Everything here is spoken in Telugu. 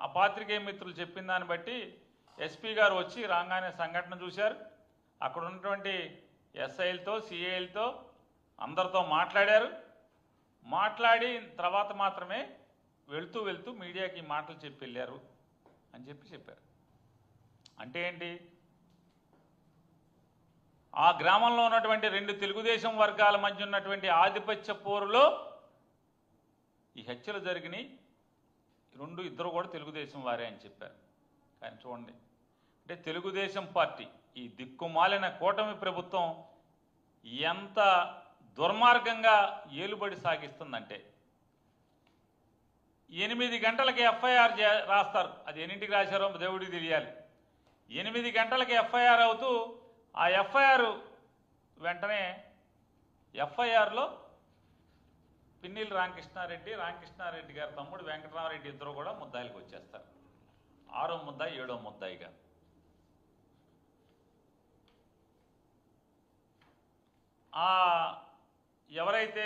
ఆ పాత్రికేయ మిత్రులు చెప్పిన దాన్ని బట్టి ఎస్పీ గారు వచ్చి రాగానే సంఘటన చూశారు. అక్కడ ఉన్నటువంటి ఎస్ఐలతో సిఐలతో అందరితో మాట్లాడారు. మాట్లాడిన తర్వాత మాత్రమే వెళ్తూ వెళ్తూ మీడియాకి ఈ మాటలు చెప్పి వెళ్ళారు అని చెప్పారు. అంటే ఏంటి? ఆ గ్రామంలో ఉన్నటువంటి రెండు తెలుగుదేశం వర్గాల మధ్య ఉన్నటువంటి ఆధిపత్య పోరులో ఈ హత్యలు జరిగినాయి. ఇద్దరు కూడా తెలుగుదేశం వారే అని చెప్పారు. కానీ చూడండి, అంటే తెలుగుదేశం పార్టీ, ఈ దిక్కుమాలిన కూటమి ప్రభుత్వం ఎంత దుర్మార్గంగా ఏలుబడి సాగిస్తుందంటే 8 గంటలకి ఎఫ్ఐఆర్ రాస్తారు. అది ఎన్నింటికి రాశారో దేవుడికి తెలియాలి. 8 గంటలకి ఎఫ్ఐఆర్ అవుతూ ఆ ఎఫ్ఐఆర్ వెంటనే ఎఫ్ఐఆర్లో పిన్నెల్లి రామకృష్ణారెడ్డి గారి తమ్ముడు వెంకటరామరెడ్డి ఇద్దరు కూడా ముద్దాయిలకు వచ్చేస్తారు. 6వ ముద్దాయి 7వ ముద్దాయిగా. ఎవరైతే